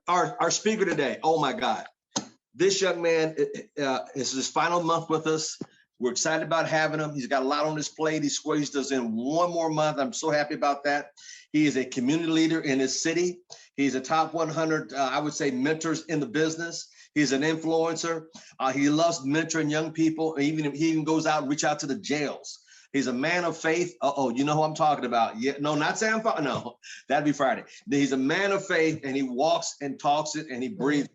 our speaker today, oh my God, this young man is his final month with us. We're excited about having him. He's got a lot on his plate. He squeezed us in one more month. I'm so happy about that. He is a community leader in his city. He's a top 100, I would say, mentors in the business. He's an influencer. He loves mentoring young people. He even goes out and reach out to the jails. He's a man of faith. Uh-oh, you know who I'm talking about. Yeah, no, not Sam. No, that'd be Friday. He's a man of faith, and he walks and talks it, and he breathes.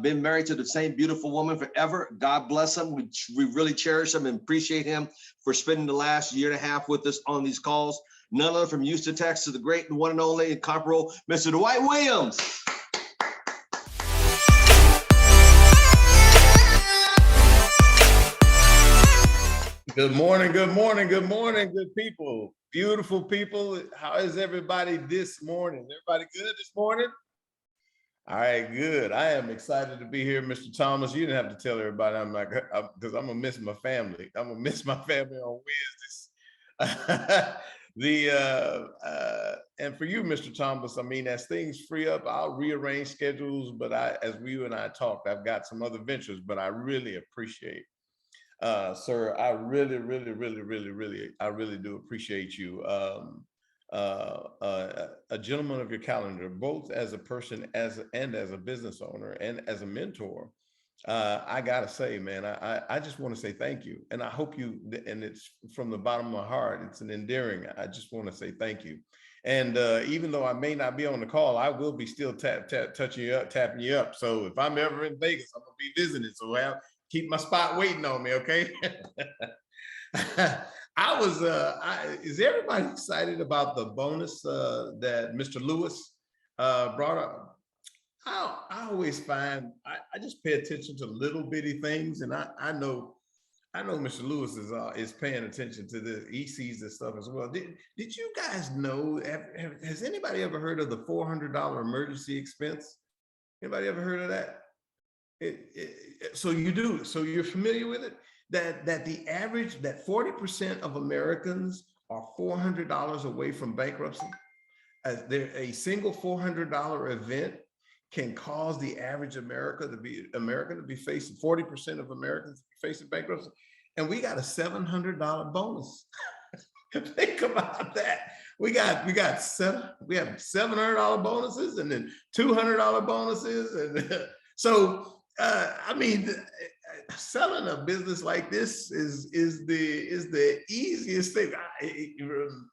Been married to the same beautiful woman forever. God bless him. We really cherish him and appreciate him for spending the last year and a half with us on these calls. None other from Houston, Texas, the great and one and only incomparable Mr. Dwight Williams. Good morning, good morning, good morning, good people, beautiful people. How is everybody this morning? Everybody good this morning? All right, good. I am excited to be here, Mr. Thomas. You didn't have to tell everybody because I'm gonna miss my family. I'm gonna miss my family on Wednesdays. And for you, Mr. Thomas, I mean, as things free up, I'll rearrange schedules. But as you and I talked, I've got some other ventures, but I really appreciate. Sir, I really do appreciate you. A gentleman of your calendar, both as a person and as a business owner and as a mentor. I gotta say, man, I just want to say thank you, and I hope you. And it's from the bottom of my heart. It's an endearing. I just want to say thank you. And even though I may not be on the call, I will be still touching you up, tapping you up. So if I'm ever in Vegas, I'm gonna be visiting. So keep my spot waiting on me, okay? Is everybody excited about the bonus that Mr. Lewis brought up? I always find, I just pay attention to little bitty things, and I know Mr. Lewis is paying attention to this. He sees this stuff as well. Did you guys know, has anybody ever heard of the $400 emergency expense? Anybody ever heard of that? So you do. So you're familiar with it? That the average, that 40% of Americans are $400 away from bankruptcy. A single $400 event can cause the average American to be facing 40% of Americans facing bankruptcy, and we got a $700 bonus. Think about that. We have $700 bonuses, and then $200 bonuses, and so. I mean, selling a business like this is the easiest thing.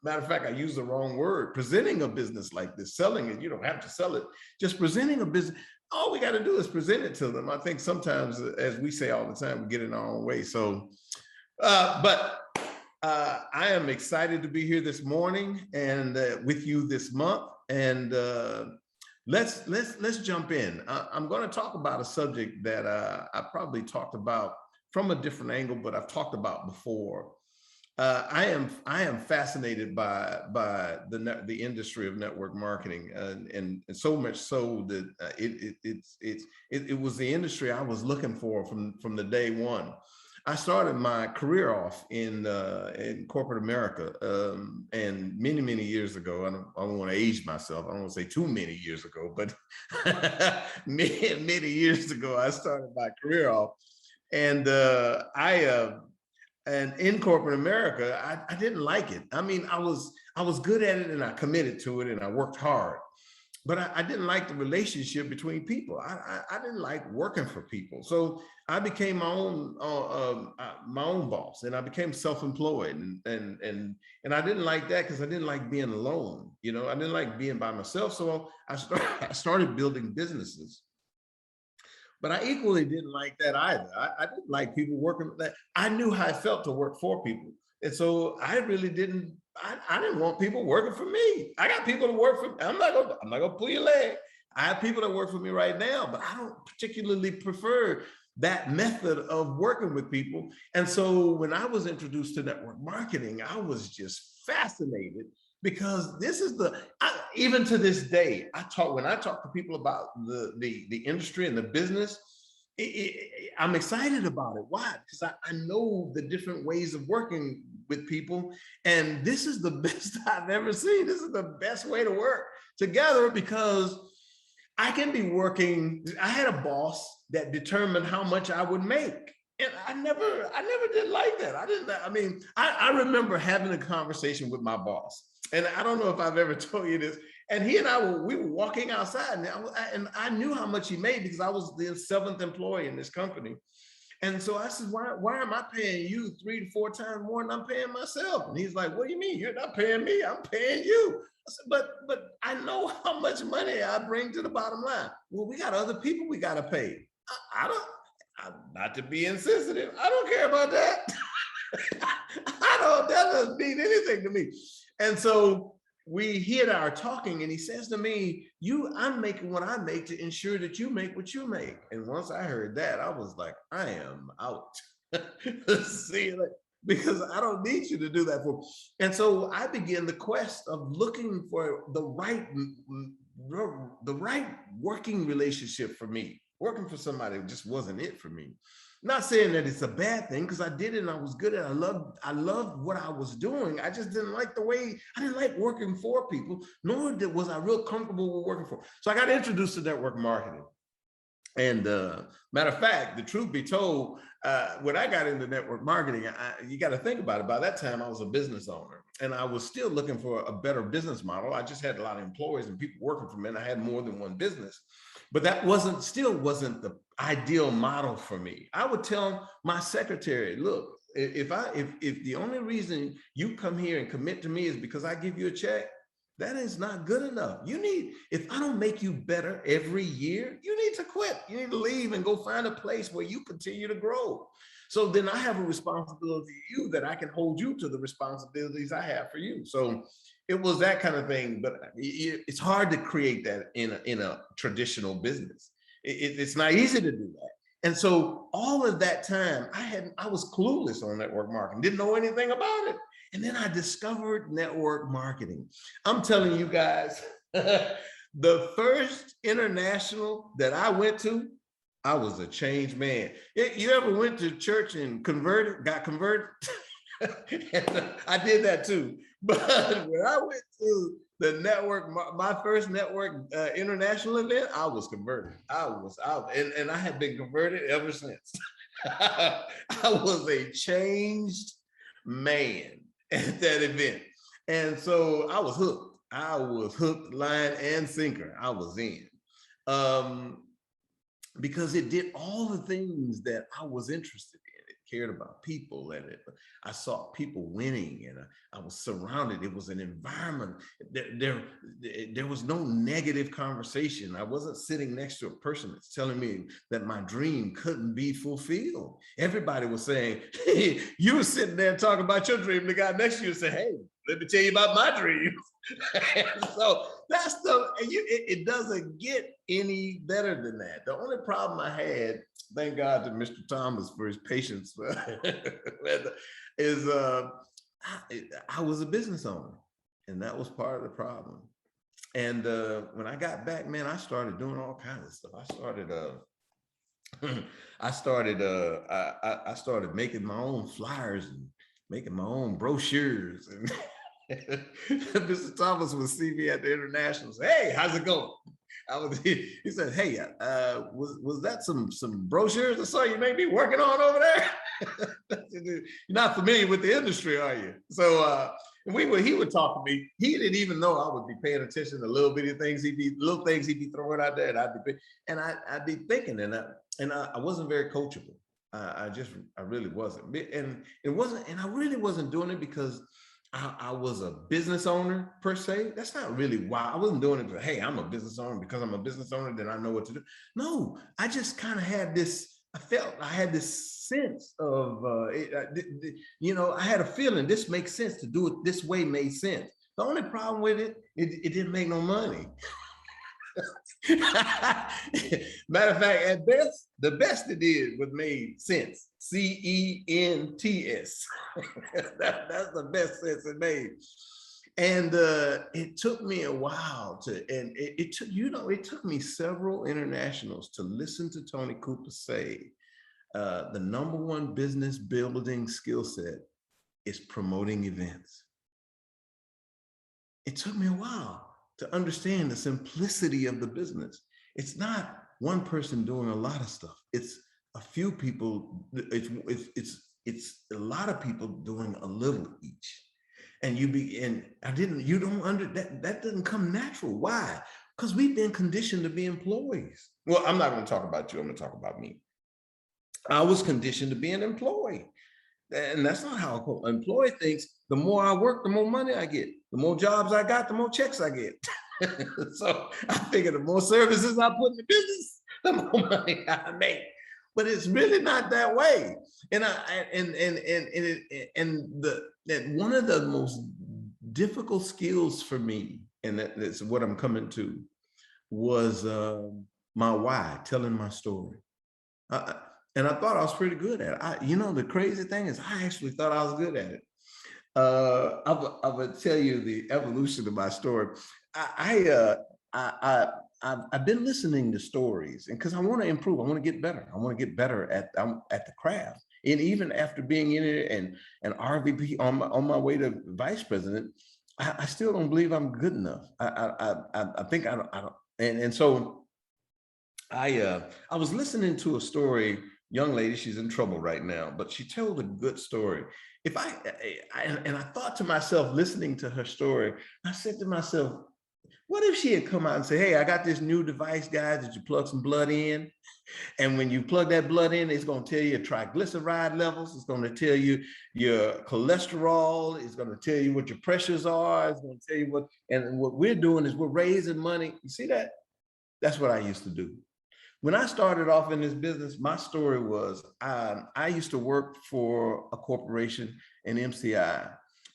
Matter of fact, I used the wrong word. Presenting a business like this, selling it, you don't have to sell it. Just presenting a business, all we got to do is present it to them. I think sometimes, as we say all the time, we get in our own way. So, but I am excited to be here this morning and with you this month, and Let's jump in. I'm going to talk about a subject that I probably talked about from a different angle, but I've talked about before. I am fascinated by the industry of network marketing, and so much so that it was the industry I was looking for from the day one. I started my career off in corporate America, and many years ago. I don't want to age myself. I don't want to say too many years ago, but many years ago, I started my career off, and and in corporate America, I didn't like it. I mean, I was good at it, and I committed to it, and I worked hard. But I didn't like the relationship between people. I didn't like working for people. So I became my own boss, and I became self-employed, and I didn't like that because I didn't like being alone. You know, I didn't like being by myself. So I started building businesses. But I equally didn't like that either. I didn't like people working with that. I knew how it felt to work for people. And so I really didn't, I didn't want people working for me. I got people to work for me. I'm not gonna pull your leg. I have people that work for me right now, but I don't particularly prefer that method of working with people. And so when I was introduced to network marketing, I was just fascinated, because this is even to this day, when I talk to people about the industry and the business, I'm excited about it. Why? Because I know the different ways of working with people, and this is the best I've ever seen. This is the best way to work together, because I can be working. I had a boss that determined how much I would make. And I never did like that. I remember having a conversation with my boss. And I don't know if I've ever told you this. And he and we were walking outside, and I knew how much he made because I was the seventh employee in this company. And so I said, why am I paying you 3 to 4 times more than I'm paying myself? And he's like, what do you mean? You're not paying me, I'm paying you. I said, but I know how much money I bring to the bottom line. Well, we got other people we got to pay. Not to be insensitive, I don't care about that. That doesn't mean anything to me. And so we hit our talking, and he says to me, I'm making what I make to ensure that you make what you make. And once I heard that, I was like, I am out. See, because I don't need you to do that for me. And so I began the quest of looking for the right working relationship for me. Working for somebody just wasn't it for me. Not saying that it's a bad thing, because I did it and I was good at it. I loved what I was doing. I just didn't like I didn't like working for people, nor was I real comfortable with working for. So I got introduced to network marketing. And matter of fact, the truth be told, when I got into network marketing, you got to think about it. By that time, I was a business owner, and I was still looking for a better business model. I just had a lot of employees and people working for me, and I had more than one business. But that still wasn't the ideal model for me. I would tell my secretary, look, if the only reason you come here and commit to me is because I give you a check, that is not good enough. If I don't make you better every year, you need to quit. You need to leave and go find a place where you continue to grow. So then I have a responsibility to you that I can hold you to the responsibilities I have for you. So it was that kind of thing, but it's hard to create that in a traditional business. It's not easy to do that. And so all of that time, I was clueless on network marketing, didn't know anything about it. And then I discovered network marketing. I'm telling you guys, the first international that I went to, I was a changed man. You ever went to church and got converted? I did that too. But when I went to the network, my first network international event, I was converted. I was out, and I have been converted ever since. I was a changed man at that event. And so I was hooked. I was hooked, line and sinker. I was in. Because it did all the things that I was interested in. It cared about people, and I saw people winning, and I was surrounded. It was an environment. There was no negative conversation. I wasn't sitting next to a person that's telling me that my dream couldn't be fulfilled. Everybody was saying, hey, you were sitting there talking about your dream. The guy next to you said, hey, let me tell you about my dream. So that's it doesn't get any better than that. The only problem I had, thank God to Mr. Thomas for his patience, is I was a business owner, and that was part of the problem. And when I got back, man, I started doing all kinds of stuff. I started making my own flyers and making my own brochures, and Mr. Thomas would see me at the international, say, hey, how's it going? He said, hey, was that some brochures I saw you may be working on over there? You're not familiar with the industry, are you? So he would talk to me. He didn't even know I would be paying attention to little things he'd be throwing out there, and I'd be thinking, and I wasn't very coachable. I really wasn't, and I really wasn't doing it because I was a business owner per se. That's not really why. I wasn't doing it for, hey, I'm a business owner, because I'm a business owner, then I know what to do. No, I just kind of had this, I had this sense of, I had a feeling this makes sense, to do it this way made sense. The only problem with it didn't make no money. Matter of fact, at best, the best it did was made sense. CENTS. That's the best sense it made. And it took me a while it took me several internationals to listen to Tony Cooper say, the #1 business building skill set is promoting events. It took me a while to understand the simplicity of the business. it's not one person doing a lot of stuff. It's a few people. It's a lot of people doing a little each. And you don't that doesn't come natural. Why? Because we've been conditioned to be employees. Well, I'm not going to talk about you. I'm going to talk about me. I was conditioned to be an employee. And that's not how an employee thinks. The more I work, the more money I get. The more jobs I got, the more checks I get. So I figure the more services I put in the business, the more money I make. But it's really not that way. And one of the most difficult skills for me, and that's what I'm coming to, was my why, telling my story. And I thought I was pretty good at it. The crazy thing is I actually thought I was good at it. I would tell you the evolution of my story. I've been listening to stories, and because I want to improve, I want to get better. I want to get better at the craft. And even after being in it and RVP on my way to vice president, I still don't believe I'm good enough. I think I don't. And so I was listening to a story. Young lady, she's in trouble right now, but she told a good story. If I thought to myself, listening to her story, I said to myself, what if she had come out and said, hey, I got this new device, guys, that you plug some blood in. And when you plug that blood in, it's going to tell you your triglyceride levels. It's going to tell you your cholesterol. It's going to tell you what your pressures are. It's going to tell you what we're doing is we're raising money. You see that? That's what I used to do. When I started off in this business, my story was I used to work for a corporation, an MCI.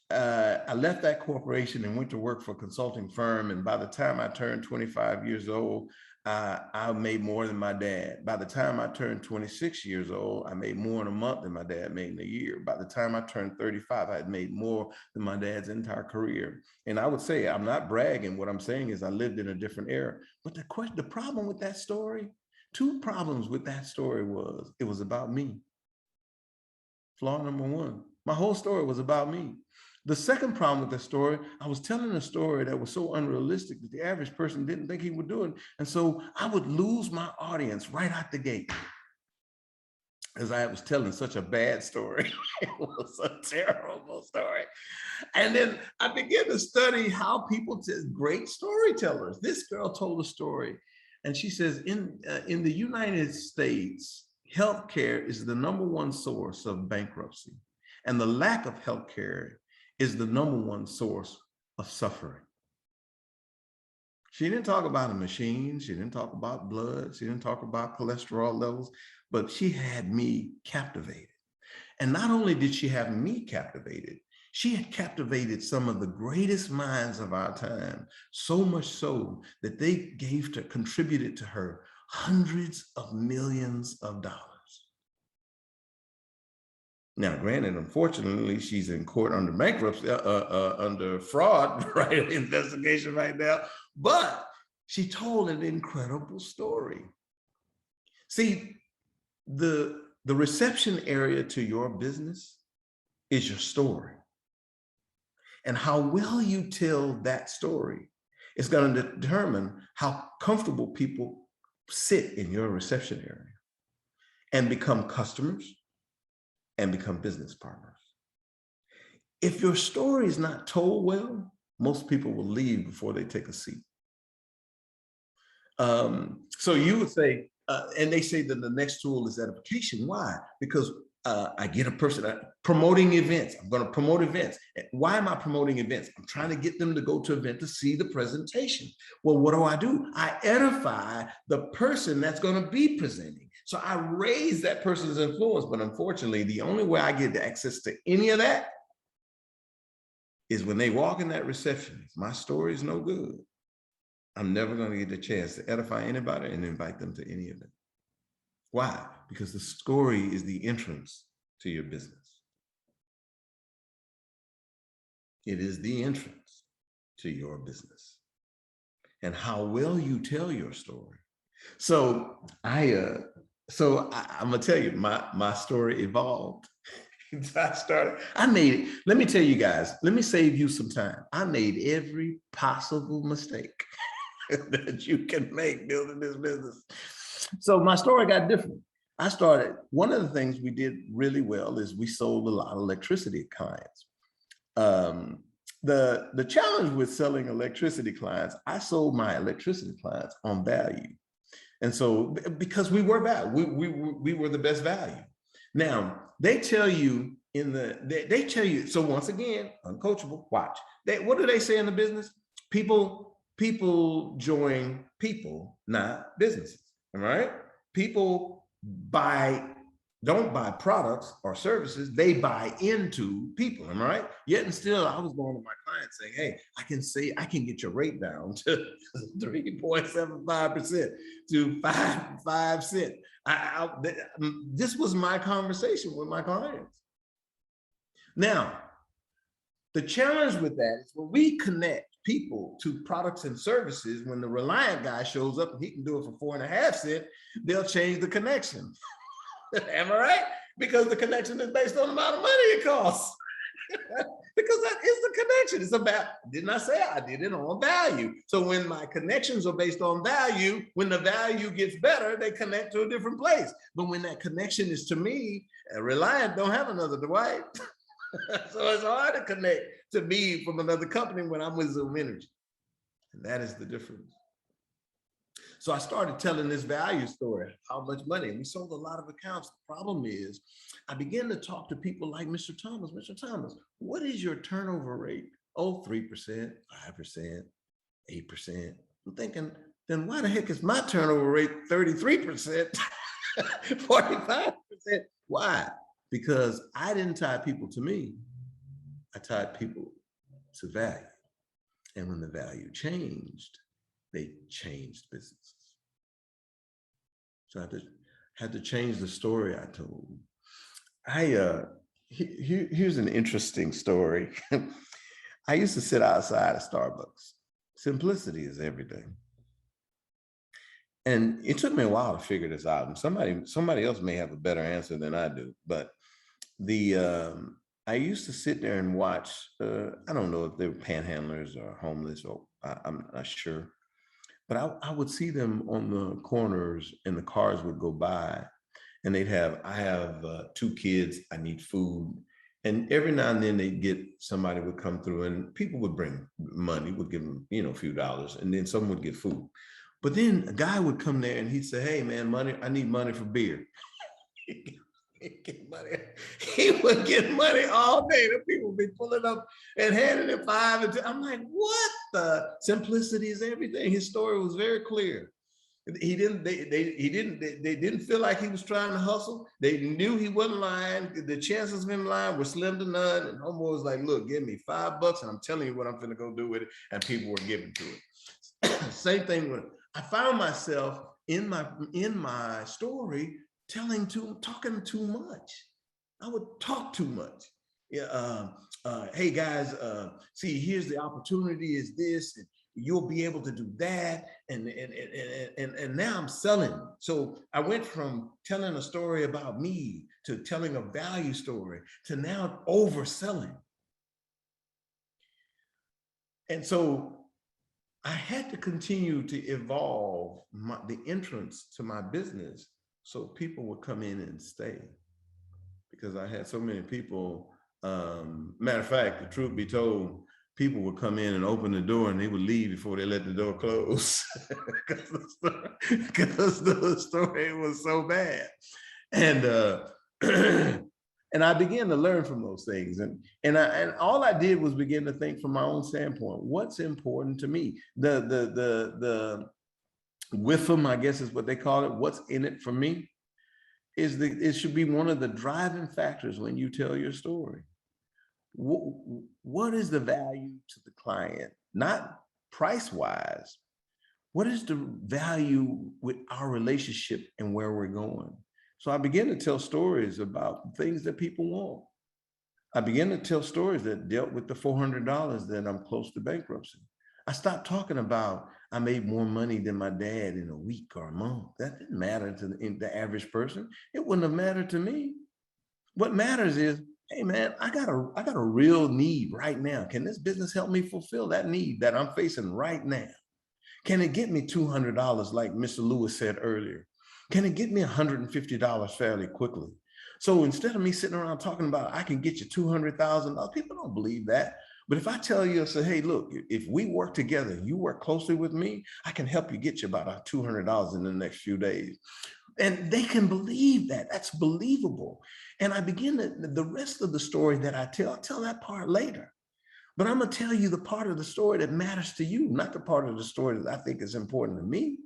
I left that corporation and went to work for a consulting firm. And by the time I turned 25 years old, I made more than my dad. By the time I turned 26 years old, I made more in a month than my dad made in a year. By the time I turned 35, I had made more than my dad's entire career. And I would say, I'm not bragging. What I'm saying is I lived in a different era. But the problem with that story, two problems with that story was it was about me. Flaw number one, my whole story was about me. The second problem with the story, I was telling a story that was so unrealistic that the average person didn't think he would do it. And so I would lose my audience right out the gate as I was telling such a bad story. It was a terrible story. And then I began to study how people tell great storytellers. This girl told a story. And she says, in the United States, healthcare is the #1 source of bankruptcy. And the lack of healthcare is the #1 source of suffering. She didn't talk about a machine. She didn't talk about blood. She didn't talk about cholesterol levels, but she had me captivated. And not only did she have me captivated, she had captivated some of the greatest minds of our time, so much so that they contributed to her hundreds of millions of dollars. Now, granted, unfortunately, she's in court under bankruptcy, under fraud, right? Investigation right now. But she told an incredible story. See, the reception area to your business is your story. And how well you tell that story is going to determine how comfortable people sit in your reception area and become customers and become business partners. If your story is not told well, most people will leave before they take a seat. So you would say, and they say that the next tool is edification. Why? Because I get a person promoting events. I'm going to promote events. Why am I promoting events? I'm trying to get them to go to an event to see the presentation. Well, what do? I edify the person that's going to be presenting. So I raise that person's influence. But unfortunately, the only way I get access to any of that is when they walk in that reception. If my story is no good, I'm never going to get the chance to edify anybody and invite them to any of it. Why? Because the story is the entrance to your business. It is the entrance to your business. And how well you tell your story. So I'm gonna tell you, my story evolved. I made it. Let me tell you guys, let me save you some time. I made every possible mistake. that you can make building this business. So my story got different. One of the things we did really well is we sold a lot of electricity clients. The challenge with selling electricity clients, I sold my electricity clients on value. And so because we were value, we were the best value. Now they tell you they tell you, so once again, uncoachable, watch. What do they say in the business? People join people, not businesses. All right. People don't buy products or services, they buy into people, am I right? Yet and still, I was going to my clients saying, hey, I can get your rate down to 3.75% to 5 cents. This was my conversation with my clients. Now, the challenge with that is when we connect people to products and services, when the Reliant guy shows up and he can do it for 4.5 cents, they'll change the connection. Am I right? Because the connection is based on the amount of money it costs. Because that is the connection. It's about, didn't I say I did it on value? So when my connections are based on value, when the value gets better, they connect to a different place. But when that connection is to me, Reliant don't have another Dwight. So it's hard to connect to me from another company when I'm with Zoom Energy. And that is the difference. So I started telling this value story, how much money. We sold a lot of accounts. The problem is I began to talk to people like Mr. Thomas. Mr. Thomas, what is your turnover rate? Oh, 3%, 5%, 8%. I'm thinking, then why the heck is my turnover rate 33%, 45%? Why? Because I didn't tie people to me. I tied people to value. And when the value changed, they changed businesses. So I had to change the story I told. Here's an interesting story. I used to sit outside of Starbucks. Simplicity is everything. And it took me a while to figure this out. And somebody else may have a better answer than I do, but I used to sit there and watch, I don't know if they were panhandlers or homeless, or I'm not sure, but I would see them on the corners and the cars would go by and I have 2 kids, I need food. And every now and then somebody would come through and people would bring money, would give them, a few dollars, and then someone would get food. But then a guy would come there and he'd say, hey man, I need money for beer. He would get money all day. The people would be pulling up and handing him 5 and 10. I'm like, what the simplicity is everything. His story was very clear. They didn't feel like he was trying to hustle. They knew he wasn't lying. The chances of him lying were slim to none. And homeboy was like, look, give me $5 and I'm telling you what I'm gonna go do with it. And people were giving to it. Same thing when I found myself in my story talking too much. I would talk too much. Yeah. Hey guys, see, here's the opportunity is this, and you'll be able to do that. And now I'm selling. So I went from telling a story about me to telling a value story to now overselling. And so I had to continue to evolve the entrance to my business so people would come in and stay, because I had so many people. Matter of fact, the truth be told, people would come in and open the door and they would leave before they let the door close because the story was so bad. And and I began to learn from those things. And all I did was begin to think from my own standpoint, what's important to me? The WIFM, I guess is what they call it. What's in it for me? It should be one of the driving factors when you tell your story. What is the value to the client? Not price-wise. What is the value with our relationship and where we're going? So I began to tell stories about things that people want. I began to tell stories that dealt with the $400 that I'm close to bankruptcy. I stopped talking about I made more money than my dad in a week or a month. That didn't matter to the average person. It wouldn't have mattered to me. What matters is, hey man, I got a real need right now. Can this business help me fulfill that need that I'm facing right now? Can it get me $200 like Mr. Lewis said earlier? Can it get me $150 fairly quickly? So instead of me sitting around talking about I can get you $200,000, people don't believe that. But if I tell you, I say, hey, look, if we work together, you work closely with me, I can help you get you about $200 in the next few days. And they can believe that. That's believable. And I begin the rest of the story that I'll tell that part later. But I'm going to tell you the part of the story that matters to you, not the part of the story that I think is important to me.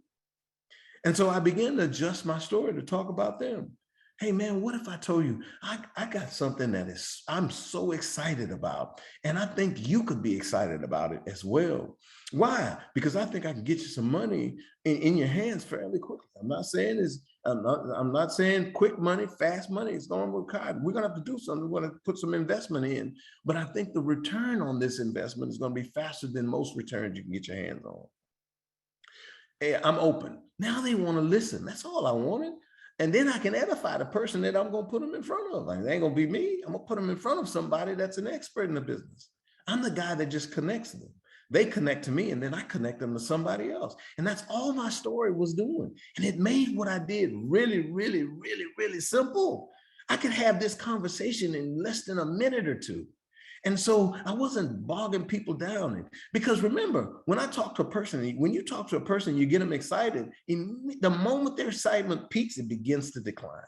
And so I began to adjust my story to talk about them. Hey, man, what if I told you I got something that I'm so excited about, and I think you could be excited about it as well. Why? Because I think I can get you some money in your hands fairly quickly. I'm not saying quick money, fast money. It's going to require. We're going to have to do something. We're going to put some investment in. But I think the return on this investment is going to be faster than most returns you can get your hands on. Hey, I'm open. Now they want to listen. That's all I wanted. And then I can edify the person that I'm going to put them in front of. Like, it ain't going to be me. I'm going to put them in front of somebody that's an expert in the business. I'm the guy that just connects them. They connect to me, and then I connect them to somebody else. And that's all my story was doing. And it made what I did really, really, really, really simple. I could have this conversation in less than a minute or two. And so I wasn't bogging people down. Because remember, when I talk to a person, when you talk to a person, you get them excited. The moment their excitement peaks, it begins to decline.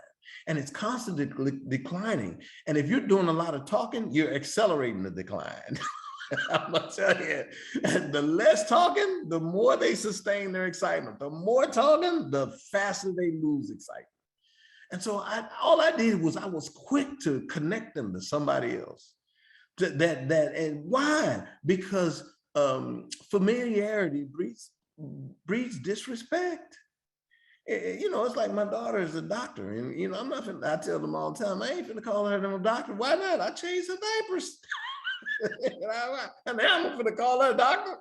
And it's constantly declining. And if you're doing a lot of talking, you're accelerating the decline. I'm gonna tell you, the less talking, the more they sustain their excitement. The more talking, the faster they lose excitement. And so all I did was I was quick to connect them to somebody else. And why? Because familiarity breeds disrespect. It's like my daughter is a doctor, and I'm not finna, I tell them all the time, I ain't finna call her no doctor. Why not? I changed her diapers. And now I'm gonna call her a doctor.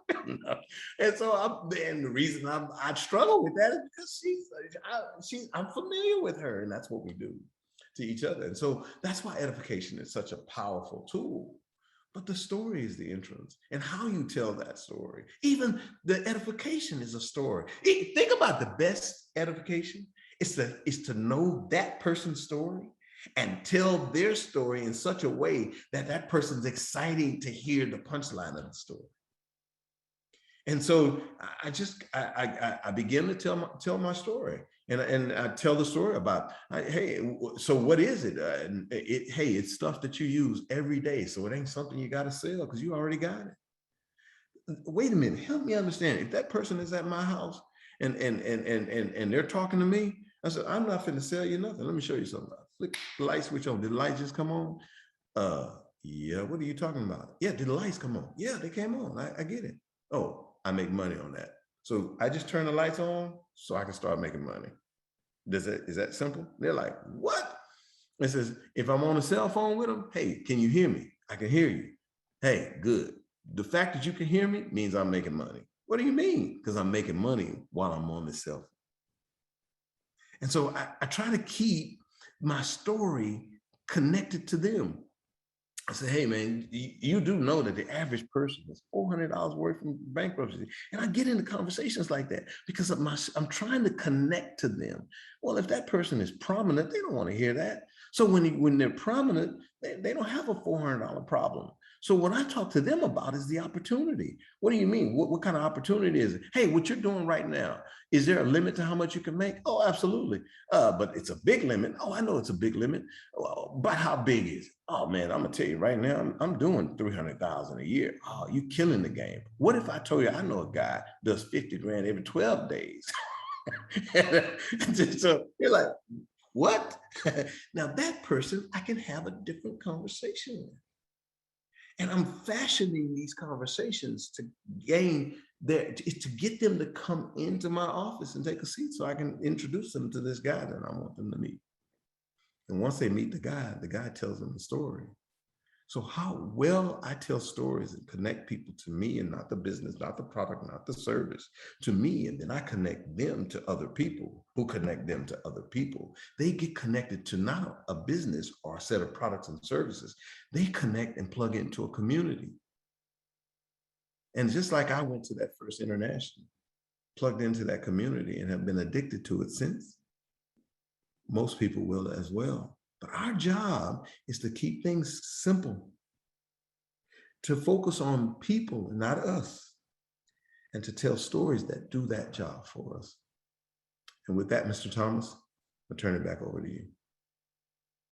And so and the reason I struggle with that is because I'm familiar with her, and that's what we do to each other. And so that's why edification is such a powerful tool. But the story is the entrance, and how you tell that story. Even the edification is a story. Think about the best edification. It's to know that person's story and tell their story in such a way that that person's exciting to hear the punchline of the story. And so I begin to tell my story, and I tell the story about, hey, so what is it? Hey, it's stuff that you use every day, so it ain't something you got to sell because you already got it. Wait a minute, help me understand. If that person is at my house and they're talking to me, I said, I'm not finna sell you nothing. Let me show you something. Flick the light switch on. Did the light just come on? Yeah. What are you talking about? Yeah. Did the lights come on? Yeah, they came on. I get it. Oh. I make money on that. So I just turn the lights on so I can start making money. Is that simple? They're like, what? It says, if I'm on a cell phone with them, hey, can you hear me? I can hear you. Hey, good. The fact that you can hear me means I'm making money. What do you mean? Because I'm making money while I'm on this cell phone. And so I try to keep my story connected to them. I said, hey, man, you do know that the average person is $400 worth from bankruptcy. And I get into conversations like that because I'm trying to connect to them. Well, if that person is prominent, they don't want to hear that. So when they're prominent, they don't have a $400 problem. So what I talk to them about is the opportunity. What do you mean? What kind of opportunity is it? Hey, what you're doing right now, is there a limit to how much you can make? Oh, absolutely. But it's a big limit. Oh, I know it's a big limit. But how big is it? Oh man, I'm gonna tell you right now, I'm doing 300,000 a year. Oh, you killing the game. What if I told you I know a guy does 50 grand every 12 days? So you're like, what? Now that person, I can have a different conversation with. And I'm fashioning these conversations to to get them to come into my office and take a seat so I can introduce them to this guy that I want them to meet. And once they meet the guy tells them the story. So how well I tell stories and connect people to me, and not the business, not the product, not the service, to me, and then I connect them to other people who connect them to other people. They get connected to not a business or a set of products and services. They connect and plug into a community. And just like I went to that First International, plugged into that community and have been addicted to it since. Most people will as well. But our job is to keep things simple, to focus on people, not us, and to tell stories that do that job for us. And with that, Mr. Thomas, I'll turn it back over to you.